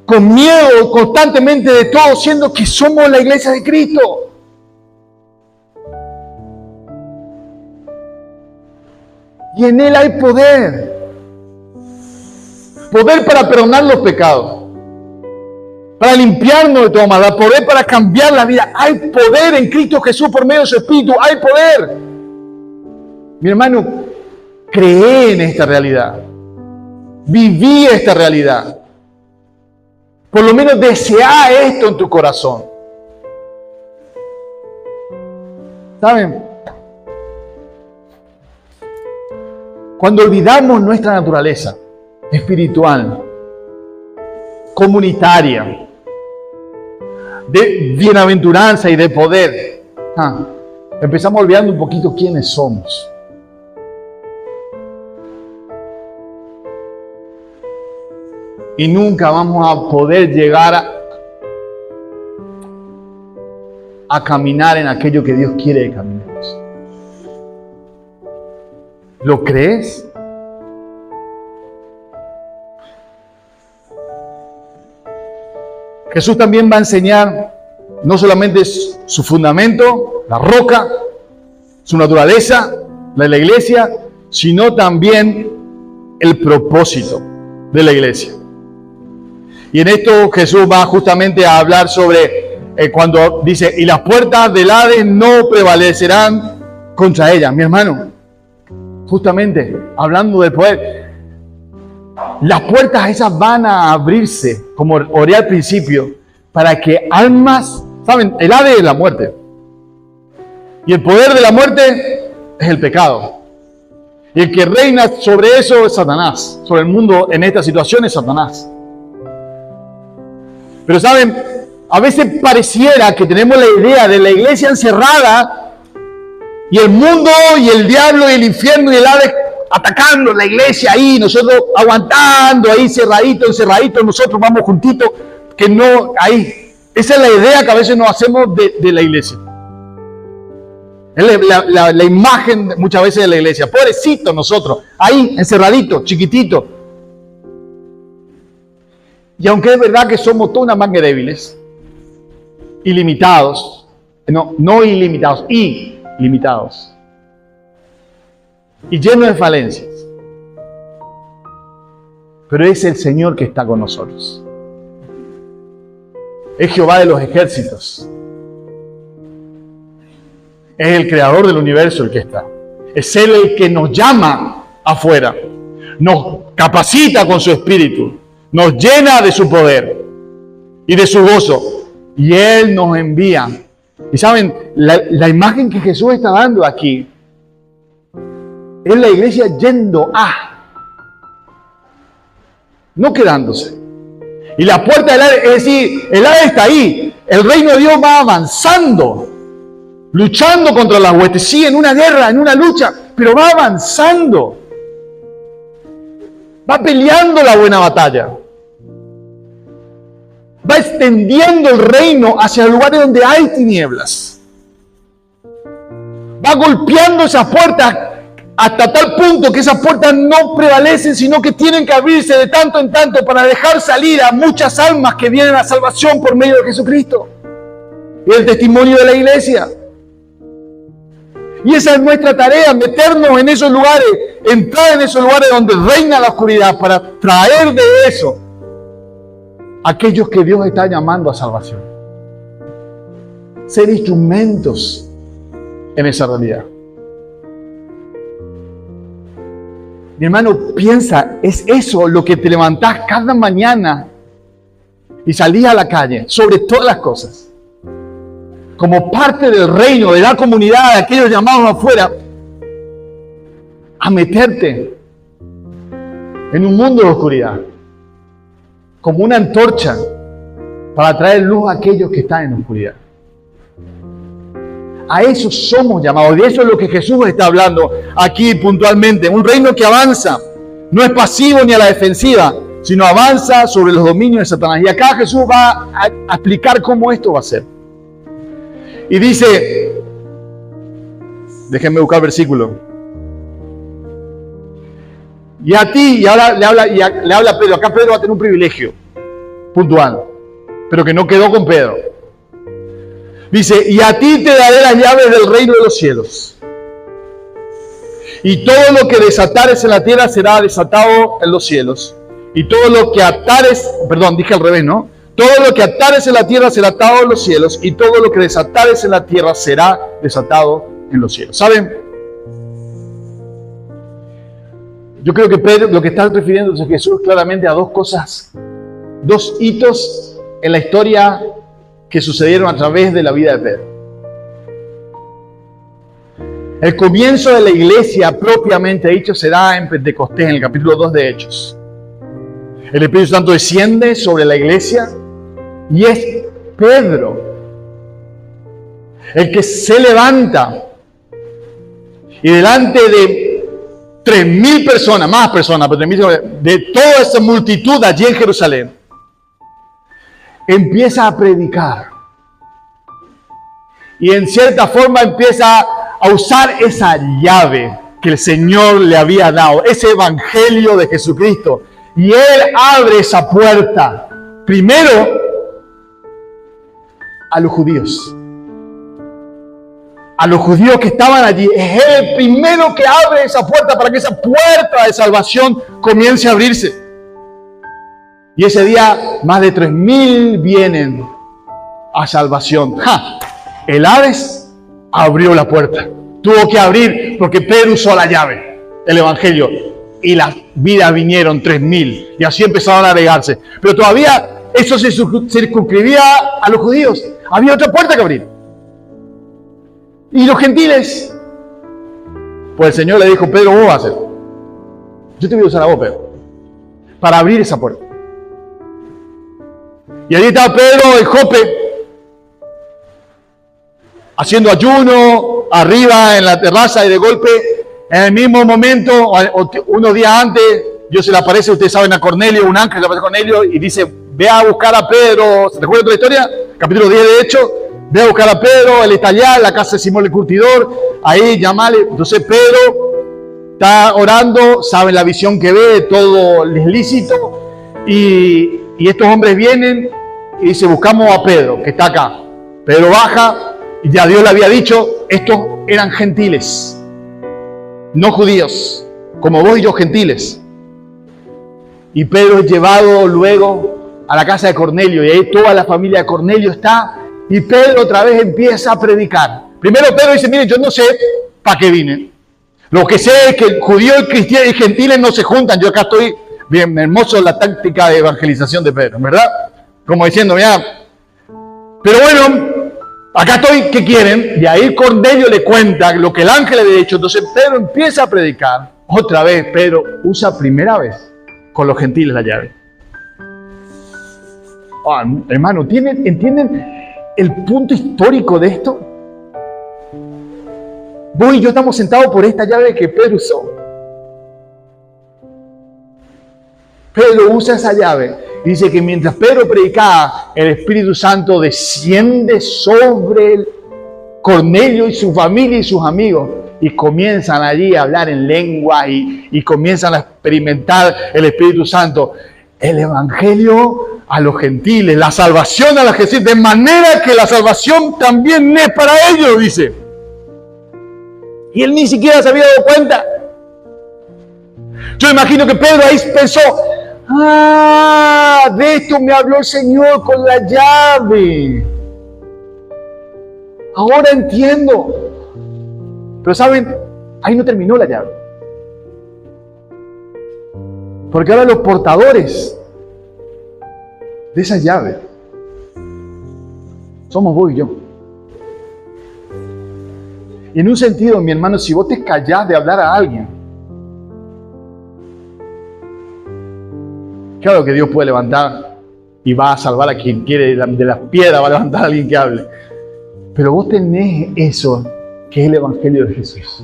con miedo constantemente de todo, siendo que somos la iglesia de Cristo. Y en Él hay poder. Poder para perdonar los pecados. Para limpiarnos de toda maldad. Poder para cambiar la vida. Hay poder en Cristo Jesús por medio de su Espíritu. Hay poder. Mi hermano, cree en esta realidad. Viví esta realidad. Por lo menos desea esto en tu corazón. ¿Saben? Cuando olvidamos nuestra naturaleza espiritual, comunitaria, de bienaventuranza y de poder, empezamos olvidando un poquito quiénes somos. Y nunca vamos a poder llegar a caminar en aquello que Dios quiere que caminemos. ¿Lo crees? Jesús también va a enseñar no solamente su fundamento, la roca, su naturaleza, la de la iglesia, sino también el propósito de la iglesia. Y en esto Jesús va justamente a hablar sobre cuando dice, y las puertas del Hades no prevalecerán contra ellas. Mi hermano, justamente hablando del poder, las puertas esas van a abrirse, como oré al principio, para que almas, ¿saben? El Hades es la muerte. Y el poder de la muerte es el pecado. Y el que reina sobre eso es Satanás. Sobre el mundo en esta situación es Satanás. Pero ¿saben? A veces pareciera que tenemos la idea de la iglesia encerrada y el mundo y el diablo y el infierno y el Hades atacando la iglesia ahí, nosotros aguantando ahí encerraditos, nosotros vamos juntitos, que no, ahí. Esa es la idea que a veces nos hacemos de la iglesia. Es la imagen muchas veces de la iglesia. Pobrecitos nosotros, ahí encerraditos, chiquititos. Y aunque es verdad que somos toda una manga de débiles, ilimitados, no ilimitados, ilimitados, y llenos de falencias, pero es el Señor que está con nosotros. Es Jehová de los ejércitos. Es el creador del universo el que está. Es Él el que nos llama afuera, nos capacita con su espíritu, nos llena de su poder y de su gozo, y Él nos envía. Y saben, la imagen que Jesús está dando aquí es la iglesia yendo a, no quedándose. Y la puerta del Hades, es decir, el Hades está ahí, el reino de Dios va avanzando, luchando contra las huestes, sí, en una guerra, en una lucha, pero va avanzando, va peleando la buena batalla. Va extendiendo el reino hacia lugares donde hay tinieblas. Va golpeando esas puertas hasta tal punto que esas puertas no prevalecen, sino que tienen que abrirse de tanto en tanto para dejar salir a muchas almas que vienen a salvación por medio de Jesucristo. Y el testimonio de la iglesia. Y esa es nuestra tarea, meternos en esos lugares, entrar en esos lugares donde reina la oscuridad para traer de eso aquellos que Dios está llamando a salvación. Ser instrumentos en esa realidad. Mi hermano, piensa, es eso lo que te levantás cada mañana y salís a la calle, sobre todas las cosas, como parte del reino, de la comunidad, de aquellos llamados afuera, a meterte en un mundo de oscuridad, como una antorcha para traer luz a aquellos que están en oscuridad. A eso somos llamados, y eso es lo que Jesús está hablando aquí puntualmente. Un reino que avanza, no es pasivo ni a la defensiva, sino avanza sobre los dominios de Satanás. Y acá Jesús va a explicar cómo esto va a ser. Y dice, déjenme buscar el versículo. Y a ti, y ahora le habla a Pedro. Acá Pedro va a tener un privilegio puntual, pero que no quedó con Pedro. Dice, y a ti te daré las llaves del reino de los cielos. Y todo lo que desatares en la tierra será desatado en los cielos. Y todo lo que atares, perdón, dije al revés, ¿no? Todo lo que atares en la tierra será atado en los cielos, y todo lo que desatares en la tierra será desatado en los cielos. ¿Saben? Yo creo que Pedro, lo que está refiriéndose a Jesús claramente a dos cosas, dos hitos en la historia que sucedieron a través de la vida de Pedro. El comienzo de la iglesia propiamente dicho se da en Pentecostés, en el capítulo 2 de Hechos. El Espíritu Santo desciende sobre la iglesia y es Pedro el que se levanta y delante de 3.000 personas, más personas, pero 3.000, de toda esa multitud allí en Jerusalén, empieza a predicar. Y en cierta forma empieza a usar esa llave que el Señor le había dado, ese evangelio de Jesucristo. Y Él abre esa puerta, primero a los judíos. A los judíos que estaban allí. Es Él el primero que abre esa puerta para que esa puerta de salvación comience a abrirse. Y ese día más de 3.000 vienen a salvación. El Hades abrió la puerta. Tuvo que abrir porque Pedro usó la llave, el evangelio. Y las vidas vinieron 3.000. Y así empezaron a agregarse. Pero todavía eso se circunscribía a los judíos. Había otra puerta que abrir. Y los gentiles. Pues el Señor le dijo, Pedro, vos vas a hacer. Yo te voy a usar a vos, Pedro, para abrir esa puerta. Y allí estaba Pedro en Jope, haciendo ayuno, arriba en la terraza, y de golpe, en el mismo momento, unos días antes, Dios se le aparece, ustedes saben, a Cornelio, un ángel le aparece a Cornelio y dice, ve a buscar a Pedro. ¿Se recuerdan la historia? Capítulo 10 de Hechos. Ve a buscar a Pedro, él está allá en la casa de Simón el Curtidor, ahí llamale. Entonces Pedro está orando, sabe la visión que ve, todo es lícito, y estos hombres vienen y dice, buscamos a Pedro, que está acá. Pedro baja, y ya Dios le había dicho, estos eran gentiles, no judíos, como vos y yo, gentiles. Y Pedro es llevado luego a la casa de Cornelio, y ahí toda la familia de Cornelio está, y Pedro otra vez empieza a predicar. Primero Pedro dice, miren, yo no sé para qué vine. Lo que sé es que judíos y cristianos y gentiles no se juntan. Yo acá estoy, bien hermoso la táctica de evangelización de Pedro, ¿verdad? Como diciendo, mira, pero bueno, acá estoy, ¿qué quieren? Y ahí Cornelio le cuenta lo que el ángel le había dicho. Entonces Pedro empieza a predicar. Otra vez Pedro usa primera vez con los gentiles la llave. Hermano, ¿entienden el punto histórico de esto? Vos y yo estamos sentados por esta llave que Pedro usó. Pedro usa esa llave. Dice que mientras Pedro predicaba, el Espíritu Santo desciende sobre Cornelio y su familia y sus amigos. Y comienzan allí a hablar en lengua y comienzan a experimentar el Espíritu Santo. El Evangelio a los gentiles, la salvación a los gentiles, de manera que la salvación también es para ellos, dice. Y él ni siquiera se había dado cuenta. Yo imagino que Pedro ahí pensó, de esto me habló el Señor con la llave. Ahora entiendo. Pero saben, ahí no terminó la llave. Porque ahora los portadores de esa llave somos vos y yo. Y en un sentido, mi hermano, si vos te callás de hablar a alguien, claro que Dios puede levantar y va a salvar a quien quiere de las piedras, va a levantar a alguien que hable. Pero vos tenés eso, que es el Evangelio de Jesús.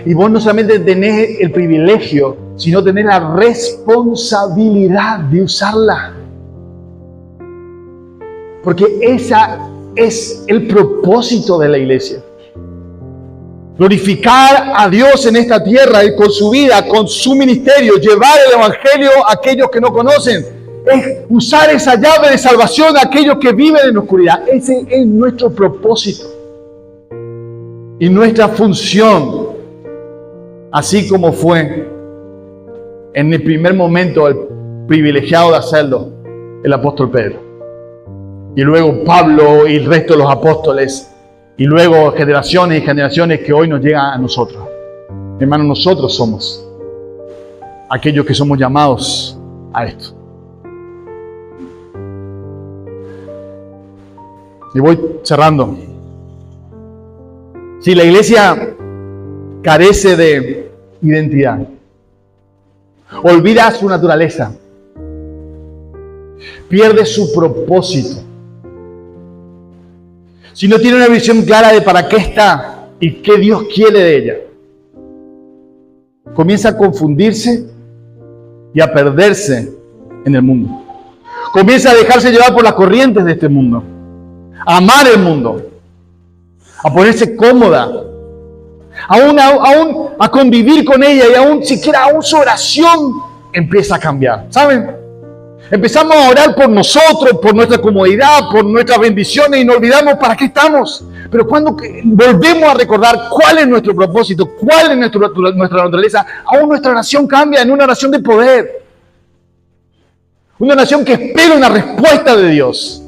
Y vos no solamente tenés el privilegio, sino tenés la responsabilidad de usarla. Porque esa es el propósito de la iglesia. Glorificar a Dios en esta tierra y con su vida, con su ministerio, llevar el Evangelio a aquellos que no conocen. Es usar esa llave de salvación a aquellos que viven en oscuridad. Ese es nuestro propósito y nuestra función. Así como fue en el primer momento el privilegiado de hacerlo, el apóstol Pedro. Y luego Pablo y el resto de los apóstoles. Y luego generaciones y generaciones que hoy nos llegan a nosotros. Hermanos, nosotros somos aquellos que somos llamados a esto. Y voy cerrando. Si la iglesia carece de identidad, olvida su naturaleza, pierde su propósito, si no tiene una visión clara de para qué está y qué Dios quiere de ella, comienza a confundirse y a perderse en el mundo. Comienza a dejarse llevar por las corrientes de este mundo, a amar el mundo, a ponerse cómoda, aún a convivir con ella, y aún siquiera su oración empieza a cambiar. ¿Saben? Empezamos a orar por nosotros, por nuestra comodidad, por nuestras bendiciones, y nos olvidamos para qué estamos. Pero cuando volvemos a recordar cuál es nuestro propósito, cuál es nuestra naturaleza, aún nuestra oración cambia en una oración de poder. Una oración que espera una respuesta de Dios.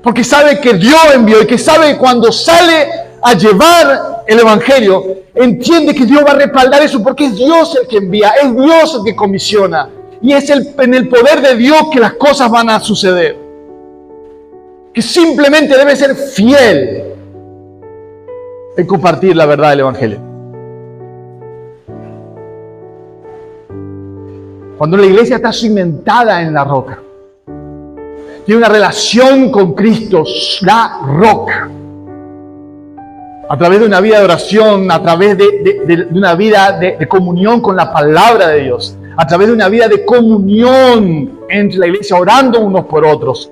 Porque sabe que Dios envió, y que sabe que cuando sale a llevar el Evangelio, entiende que Dios va a respaldar eso, porque es Dios el que envía, es Dios el que comisiona. Y es en el poder de Dios que las cosas van a suceder. Que simplemente debe ser fiel en compartir la verdad del Evangelio. Cuando la iglesia está cimentada en la roca, tiene una relación con Cristo, la roca, a través de una vida de oración, a través de una vida de comunión con la palabra de Dios, a través de una vida de comunión entre la iglesia, orando unos por otros,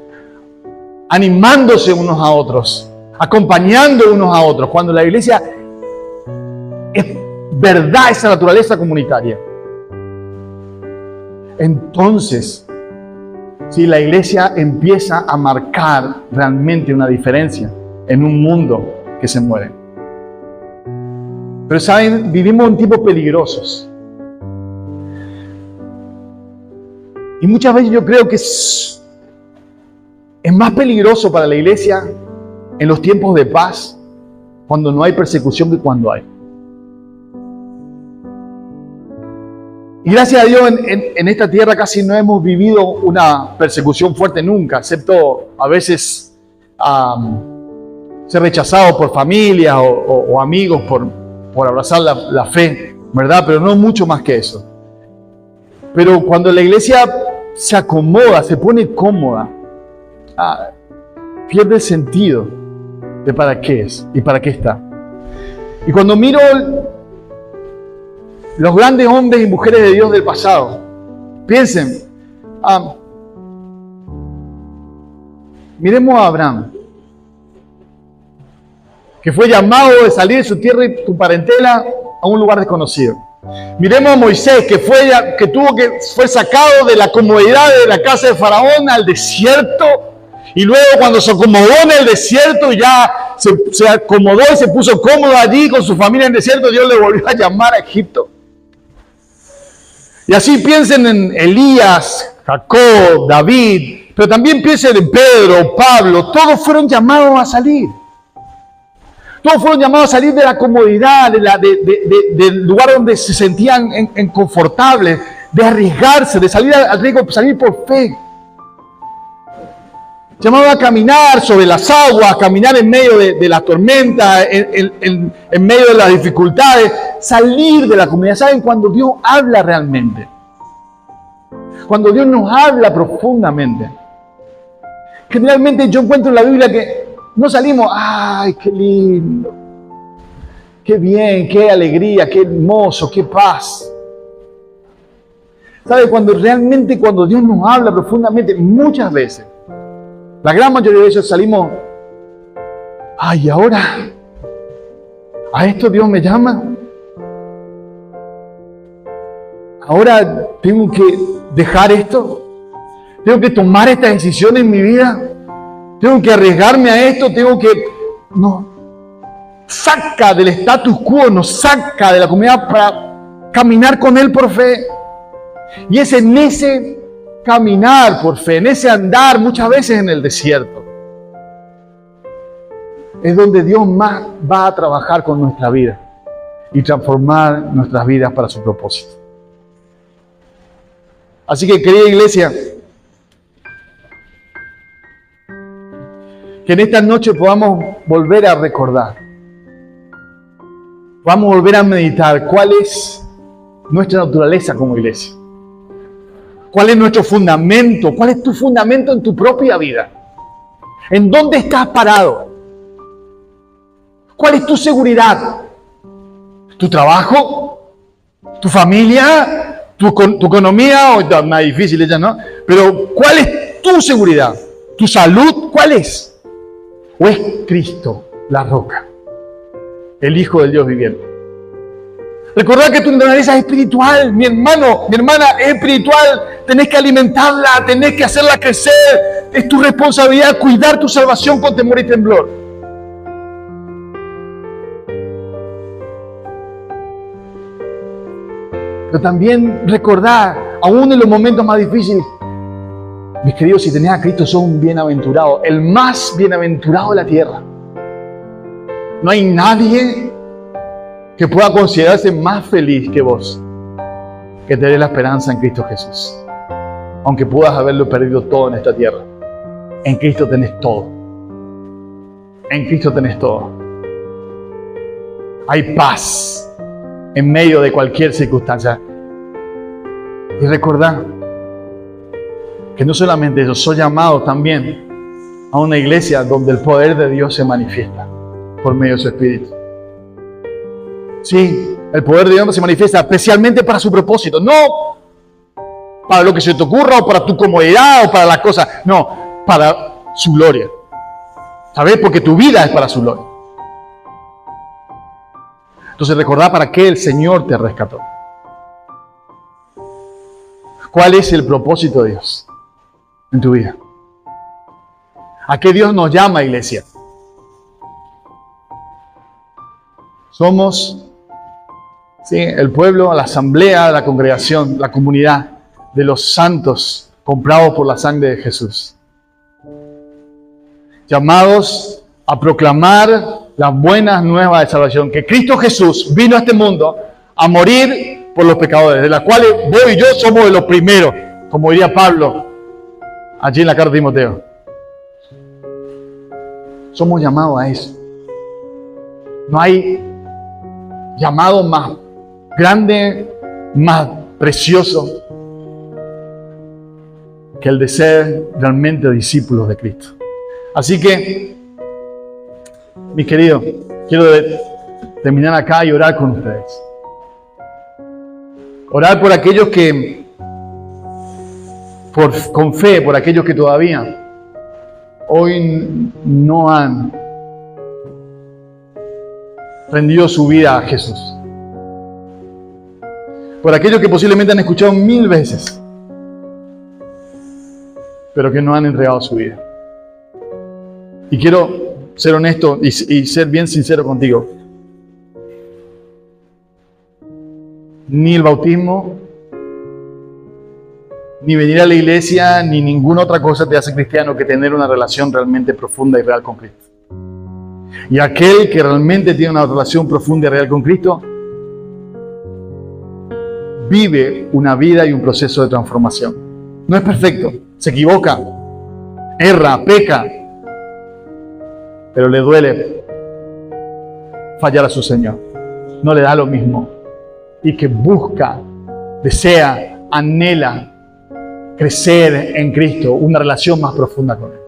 animándose unos a otros, acompañando unos a otros. Cuando la iglesia es verdad, esa naturaleza comunitaria, entonces, si la iglesia empieza a marcar realmente una diferencia en un mundo que se muere. Pero saben, vivimos en tiempos peligrosos. Y muchas veces yo creo que es más peligroso para la iglesia en los tiempos de paz, cuando no hay persecución, que cuando hay. Y gracias a Dios en esta tierra casi no hemos vivido una persecución fuerte nunca, excepto a veces ser rechazados por familia o amigos por abrazar la fe, ¿verdad? Pero no mucho más que eso. Pero cuando la iglesia se acomoda, se pone cómoda, pierde el sentido de para qué es y para qué está. Y cuando miro los grandes hombres y mujeres de Dios del pasado, piensen, miremos a Abraham, que fue llamado de salir de su tierra y su parentela a un lugar desconocido. Miremos a Moisés, que fue sacado de la comodidad de la casa de Faraón al desierto, y luego cuando se acomodó en el desierto, ya se acomodó y se puso cómodo allí con su familia en el desierto, Dios le volvió a llamar a Egipto. Y así piensen en Elías, Jacob, David, pero también piensen en Pedro, Pablo. Todos fueron llamados a salir. Todos fueron llamados a salir de la comodidad, del lugar donde se sentían confortables, de arriesgarse, de salir al riesgo, salir por fe. Llamados a caminar sobre las aguas, caminar en medio de la tormenta, en medio de las dificultades, salir de la comunidad. ¿Saben? Cuando Dios habla realmente, cuando Dios nos habla profundamente, generalmente yo encuentro en la Biblia que no salimos, ¡ay, qué lindo! ¡Qué bien! ¡Qué alegría! ¡Qué hermoso! ¡Qué paz! ¿Sabe? Cuando Dios nos habla profundamente, muchas veces, la gran mayoría de ellos salimos, ¡ay, ahora! ¿A esto Dios me llama? ¿Ahora tengo que dejar esto? ¿Tengo que tomar esta decisión en mi vida? ¿Tengo que arriesgarme a esto? No. saca del status quo, nos saca de la comunidad para caminar con Él por fe. Y es en ese caminar por fe, en ese andar muchas veces en el desierto, es donde Dios más va a trabajar con nuestra vida y transformar nuestras vidas para su propósito. Así que, querida iglesia, que en esta noche podamos volver a recordar, podamos volver a meditar cuál es nuestra naturaleza como iglesia. ¿Cuál es nuestro fundamento? ¿Cuál es tu fundamento en tu propia vida? ¿En dónde estás parado? ¿Cuál es tu seguridad? ¿Tu trabajo? ¿Tu familia? ¿Tu economía? O está más difícil ella, ¿no? Pero ¿cuál es tu seguridad? ¿Tu salud? ¿Cuál es? ¿O es Cristo, la roca, el Hijo del Dios viviente? Recordad que tu naturaleza es espiritual, mi hermano, mi hermana, es espiritual. Tenés que alimentarla, tenés que hacerla crecer. Es tu responsabilidad cuidar tu salvación con temor y temblor. Pero también recordar, aún en los momentos más difíciles, mis queridos, si tenés a Cristo, sos un bienaventurado, el más bienaventurado de la tierra. No hay nadie que pueda considerarse más feliz que vos, que te dé la esperanza en Cristo Jesús. Aunque puedas haberlo perdido todo en esta tierra, en Cristo tenés todo. En Cristo tenés todo. Hay paz en medio de cualquier circunstancia. Y recordad que no solamente eso, soy llamado también a una iglesia donde el poder de Dios se manifiesta por medio de su Espíritu. Sí, el poder de Dios se manifiesta especialmente para su propósito, no para lo que se te ocurra o para tu comodidad o para las cosas, no, para su gloria. ¿Sabes? Porque tu vida es para su gloria. Entonces recordá para qué el Señor te rescató. ¿Cuál es el propósito de Dios en tu vida? ¿A qué Dios nos llama, iglesia? Somos el pueblo, la asamblea, la congregación, la comunidad de los santos comprados por la sangre de Jesús. Llamados a proclamar las buenas nuevas de salvación, que Cristo Jesús vino a este mundo a morir por los pecadores, de las cuales vos y yo somos de los primeros, como diría Pablo allí en la carta de Timoteo. Somos llamados a eso. No hay llamado más grande, más precioso que el de ser realmente discípulos de Cristo. Así que, mis queridos, quiero terminar acá y orar con ustedes. Orar por aquellos que, con fe, por aquellos que todavía hoy no han rendido su vida a Jesús. Por aquellos que posiblemente han escuchado 1000 veces, pero que no han entregado su vida. Y quiero ser honesto y ser bien sincero contigo. Ni el bautismo, ni venir a la iglesia, ni ninguna otra cosa te hace cristiano que tener una relación realmente profunda y real con Cristo. Y aquel que realmente tiene una relación profunda y real con Cristo, vive una vida y un proceso de transformación. No es perfecto, se equivoca, erra, peca, pero le duele fallar a su Señor. No le da lo mismo. Y que busca, desea, anhela crecer en Cristo, una relación más profunda con Él.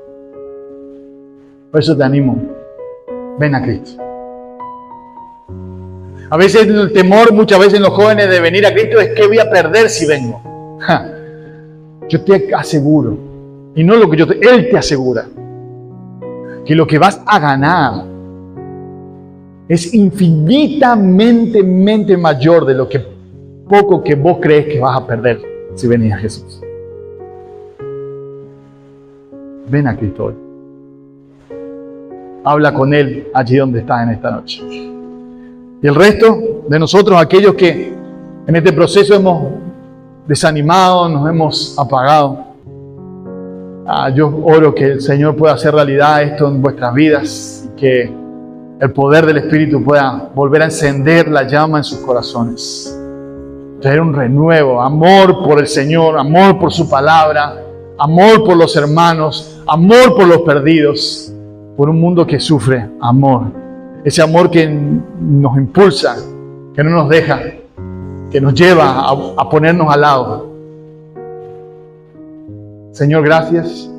Por eso te animo, ven a Cristo. A veces el temor, muchas veces en los jóvenes de venir a Cristo es que voy a perder si vengo. Yo te aseguro, y no lo que Él te asegura, que lo que vas a ganar es infinitamente mayor de lo que poco que vos crees que vas a perder si venís a Jesús. Ven a Cristo hoy. Habla con Él allí donde estás en esta noche. Y el resto de nosotros, aquellos que en este proceso hemos desanimado, nos hemos apagado, yo oro que el Señor pueda hacer realidad esto en vuestras vidas, que el poder del Espíritu pueda volver a encender la llama en sus corazones, traer un renuevo, amor por el Señor, amor por su palabra, amor por los hermanos, amor por los perdidos, por un mundo que sufre, amor. Ese amor que nos impulsa, que no nos deja, que nos lleva a ponernos al lado. Señor, gracias.